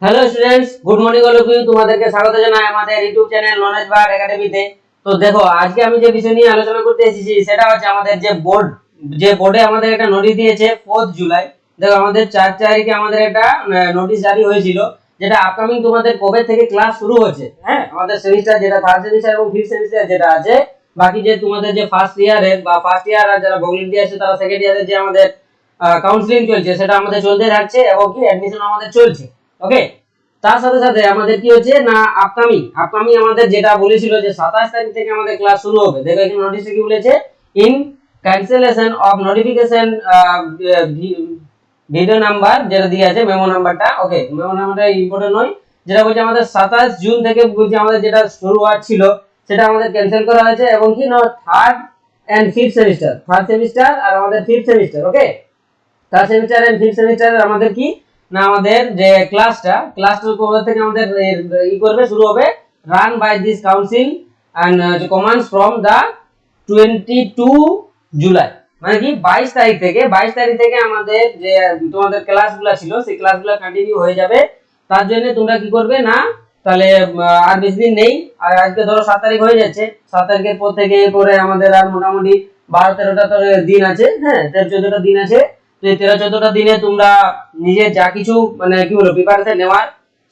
Hello students, good morning all of you. তোমাদেরকে স্বাগত জানাই আমাদের ইউটিউব চ্যানেল নলেজ বার একাডেমিতে। তো দেখো, আজকে আমি যে বিষয় নিয়ে আলোচনা করতে এসেছি সেটা হচ্ছে আমাদের যে বোর্ডে আমাদের একটা নোটিশ দিয়েছে 4 জুলাই। দেখো, আমাদের 4 তারিখে আমাদের একটা নোটিশ জারি হয়েছিল, যেটা আপকামিং তোমাদের কবে থেকে ক্লাস শুরু হচ্ছে। হ্যাঁ, আমাদের সেমিস্টার যেটা থার্ড সেমিস্টার এবং ফিফথ সেমিস্টার যেটা আছে, বাকি যে তোমাদের যে ফার্স্ট ইয়ারের বা ফার্স্ট ইয়ার আর যারা ভলেন্টিয়ার আছে তারা সেকেন্ড ইয়ারে যে আমাদের কাউন্সিলিং চলছে সেটা আমাদের চলতে থাকছে এবং কি অ্যাডমিশন আমাদের চলছে। ওকে, তার সাথে সাথে আমাদের কি হচ্ছে না, আপকামিং আমাদের যেটা বলেছিল যে 27 তারিখ থেকে আমাদের ক্লাস শুরু হবে। দেখো এখানে নোটিশে কি বলেছে, in cancellation of notification video number যেটা দিয়ে আছে, মেমো নাম্বারটা। ওকে, মেমো নাম্বারটা ইম্পর্টেন্ট নয়, যেটা বলছে আমাদের 27 জুন থেকে বলছে আমাদের যেটা শুরু হওয়ার ছিল সেটা আমাদের ক্যান্সেল করা হয়েছে এবং কি না, থার্ড সেমিস্টার আর আমাদের fifth semester. Okay, third semester and fifth semester আমাদের কি না, আমাদের যে ক্লাসটার কবে থেকে আমাদের করবে, শুরু হবে, run by this council and commands from the 22 July. মানে কি 22 তারিখ থেকে আমাদের যে তোমাদের ক্লাসগুলো ছিল সেই ক্লাসগুলো কন্টিনিউ হয়ে যাবে। তার জন্য তোমরা কি করবে না, তাহলে আর বেশি দিন নেই। আর আজকে ধরো 7 তারিখ হয়ে যাচ্ছে, 7 তারিখের পর থেকে পরে আমাদের আর মোটামুটি 12-13টা দিন আছে। হ্যাঁ, 13-14টা দিন আছে। তো এই 13-14টা দিনে তোমরা নিজের যা কিছু মানে কি বলবো প্রিপারেশন নেওয়ার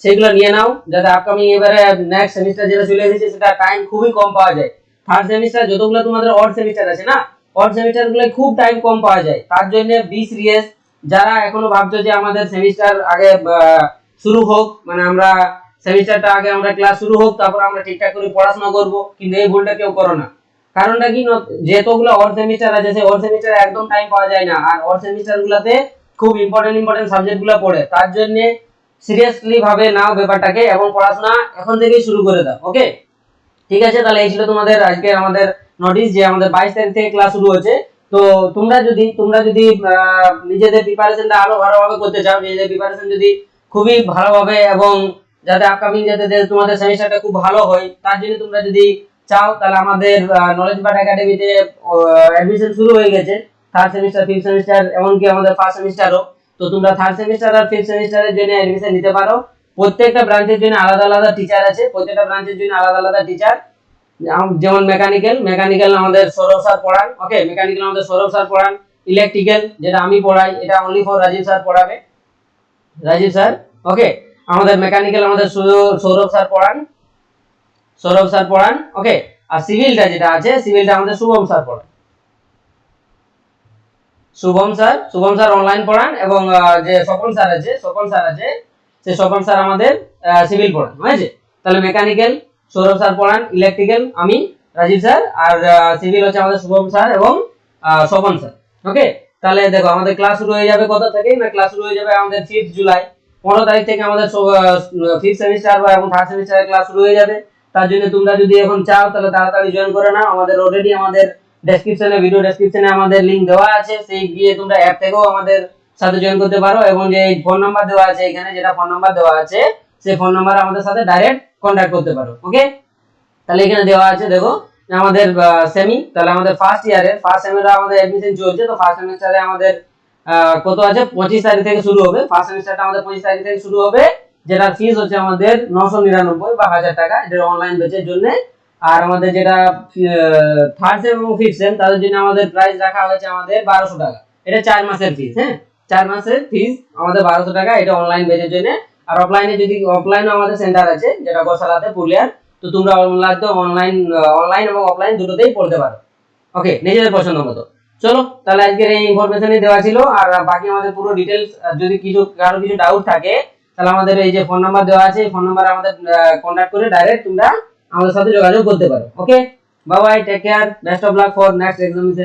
সেগুলো নিয়ে নাও, যাতে আপকামিং এবারে নেক্সট সেমিস্টার যেটা চলে এসেছে সেটা টাইম খুবই কম পাওয়া যায়। থার্ড সেমিস্টার যতগুলো তোমাদের অড সেমিস্টার আছে না, অড সেমিস্টার গুলো খুব টাইম কম পাওয়া যায়। তার জন্য বি সিরিয়াস, যারা এখনো ভাবছো যে আমাদের সেমিস্টার আগে শুরু হোক, মানে আমরা সেমিস্টারটা আগে আমরা ক্লাস শুরু হোক তারপর আমরা ঠিকঠাক করে পড়াশোনা করব, কিন্তু এই ভুলটা কেউ করো না। কারণটা কি, যেতগুলো অড সেমিস্টার আছে সেই অড সেমিস্টারে একদম টাইম পাওয়া যায় না, আর অড সেমিস্টার গুলোতে খুব ইম্পর্টেন্ট সাবজেক্ট গুলো পড়ে। তার জন্য সিরিয়াসলি ভাবে নাও ব্যাপারটাকে এবং পড়াশোনা এখন থেকেই শুরু করে দাও। ওকে, ঠিক আছে। তাহলে এই ছিল তোমাদের আজকে আমাদের নোটিশ যে আমাদের 22 তারিখ থেকে ক্লাস শুরু হচ্ছে। তো তোমরা যদি নিজেদের প্রিপারেশনটা আরো ভালোভাবে করতে চাও, নিজেদের প্রিপারেশন যদি খুবই ভালোভাবে এবং যাতে আপকামিং যাতে তোমাদের সেমিস্টারটা খুব ভালো হয়, তার জন্য তোমরা যদি চাও তাহলে আমাদের নলেজ বাট একাডেমিতে অ্যাডমিশন শুরু হয়ে গেছে। থার্ড সেমিস্টার, ফিফথ সেমিস্টার, এমনকি আমাদের ফার্স্ট সেমিস্টারও। তো তোমরা থার্ড সেমিস্টার আর ফিফথ সেমিস্টারের জন্য অ্যাডমিশন নিতে পারো। প্রত্যেকটা ব্রাঞ্চের জন্য আলাদা আলাদা টিচার আছে, প্রত্যেকটা ব্রাঞ্চের জন্য আলাদা আলাদা টিচার। যেমন মেকানিক্যাল আমাদের সৌরভ স্যার পড়ান। ওকে, মেকানিক্যাল আমাদের সৌরভ স্যার পড়ান। ইলেকট্রিক্যাল যেটা আমি পড়াই, এটা অনলি ফর রাজীব স্যার পড়াবে, রাজীব স্যার। ওকে, আমাদের মেকানিক্যাল আমাদের সৌরভ স্যার পড়ান। ওকে, আর সিভিলটা যেটা আছে, সিভিলটা আমাদের শুভম স্যার অনলাইন পড়ান এবং যে স্বপন স্যার আছে সে স্বপন স্যার আমাদের সিভিল পড়ান। হয়েছে? তাহলে মেকানিক্যাল সৌরভ স্যার পড়ান, ইলেকট্রিক্যাল আমি রাজীব স্যার, আর সিভিল হচ্ছে আমাদের শুভম স্যার এবং স্বপন স্যার। ওকে, তাহলে দেখো আমাদের ক্লাস শুরু হয়ে যাবে কত থেকে না, ক্লাস শুরু হয়ে যাবে আমাদের 5 জুলাই। 15 তারিখ থেকে আমাদের ফিফথ সেমিস্টার এবং থার্ড সেমিস্টারের ক্লাস শুরু হয়ে যাবে। তার জন্য তোমরা যদি এখন চাও তাহলে তাড়াতাড়ি জয়েন করে নাও। আমাদের ভিডিও ডেসক্রিপশনে আমাদের লিংক দেওয়া আছে, সেই গিয়ে তোমরা অ্যাপ থেকেও আমাদের সাথে জয়েন করতে পারো এবং যে ফোন নাম্বার দেওয়া আছে এখানে, যেটা ফোন নাম্বার দেওয়া আছে সেই ফোন নাম্বারে আমাদের সাথে ডাইরেক্ট কন্ট্যাক্ট করতে পারো। ওকে, তাহলে এখানে দেওয়া আছে দেখো আমাদের তাহলে আমাদের ফার্স্ট ইয়ারের ফার্স্ট সেমিস্টারে আমাদের অ্যাডমিশন চলছে। তো ফার্স্ট সেমিস্টারে আমাদের কত আছে, 25 তারিখ থেকে শুরু হবে। ফার্স্ট সেমিস্টারটা আমাদের 25 তারিখ থেকে শুরু হবে, যেটা ফিস হচ্ছে আমাদের 999 বা 1000 টাকা, এটা অনলাইন ব্যাচের জন্য। আর আমাদের যেটা থার্ড সেম এবং ফিফথ সেম তাদের জন্য আমাদের প্রাইস রাখা হয়েছে আমাদের 1200 টাকা। এটা 4 মাসের ফিস। হ্যাঁ, 4 মাসের ফিস আমাদের 1200 টাকা, এটা অনলাইন ব্যাচের জন্য। আর অফলাইনে আমাদের সেন্টার আছে যেটা গোসালাতে, পুরুলিয়ার। তো তোমরা অনলাইন এবং অফলাইন দুটোতেই পড়তে পারো। ওকে, নিজেদের পছন্দ মতো। চলো, তাহলে আজকের এই ইনফরমেশনই দেওয়া ছিল। আর বাকি আমাদের পুরো ডিটেলস, যদি কারো কিছু ডাউট থাকে তাহলে আমাদের এই যে ফোন নাম্বার দেওয়া আছে এই ফোন নাম্বারে আমাদের কন্ট্যাক্ট করে ডাইরেক্ট তোমরা আমাদের সাথে যোগাযোগ করতে পারো। Okay, bye bye, take care, best of luck for next examination.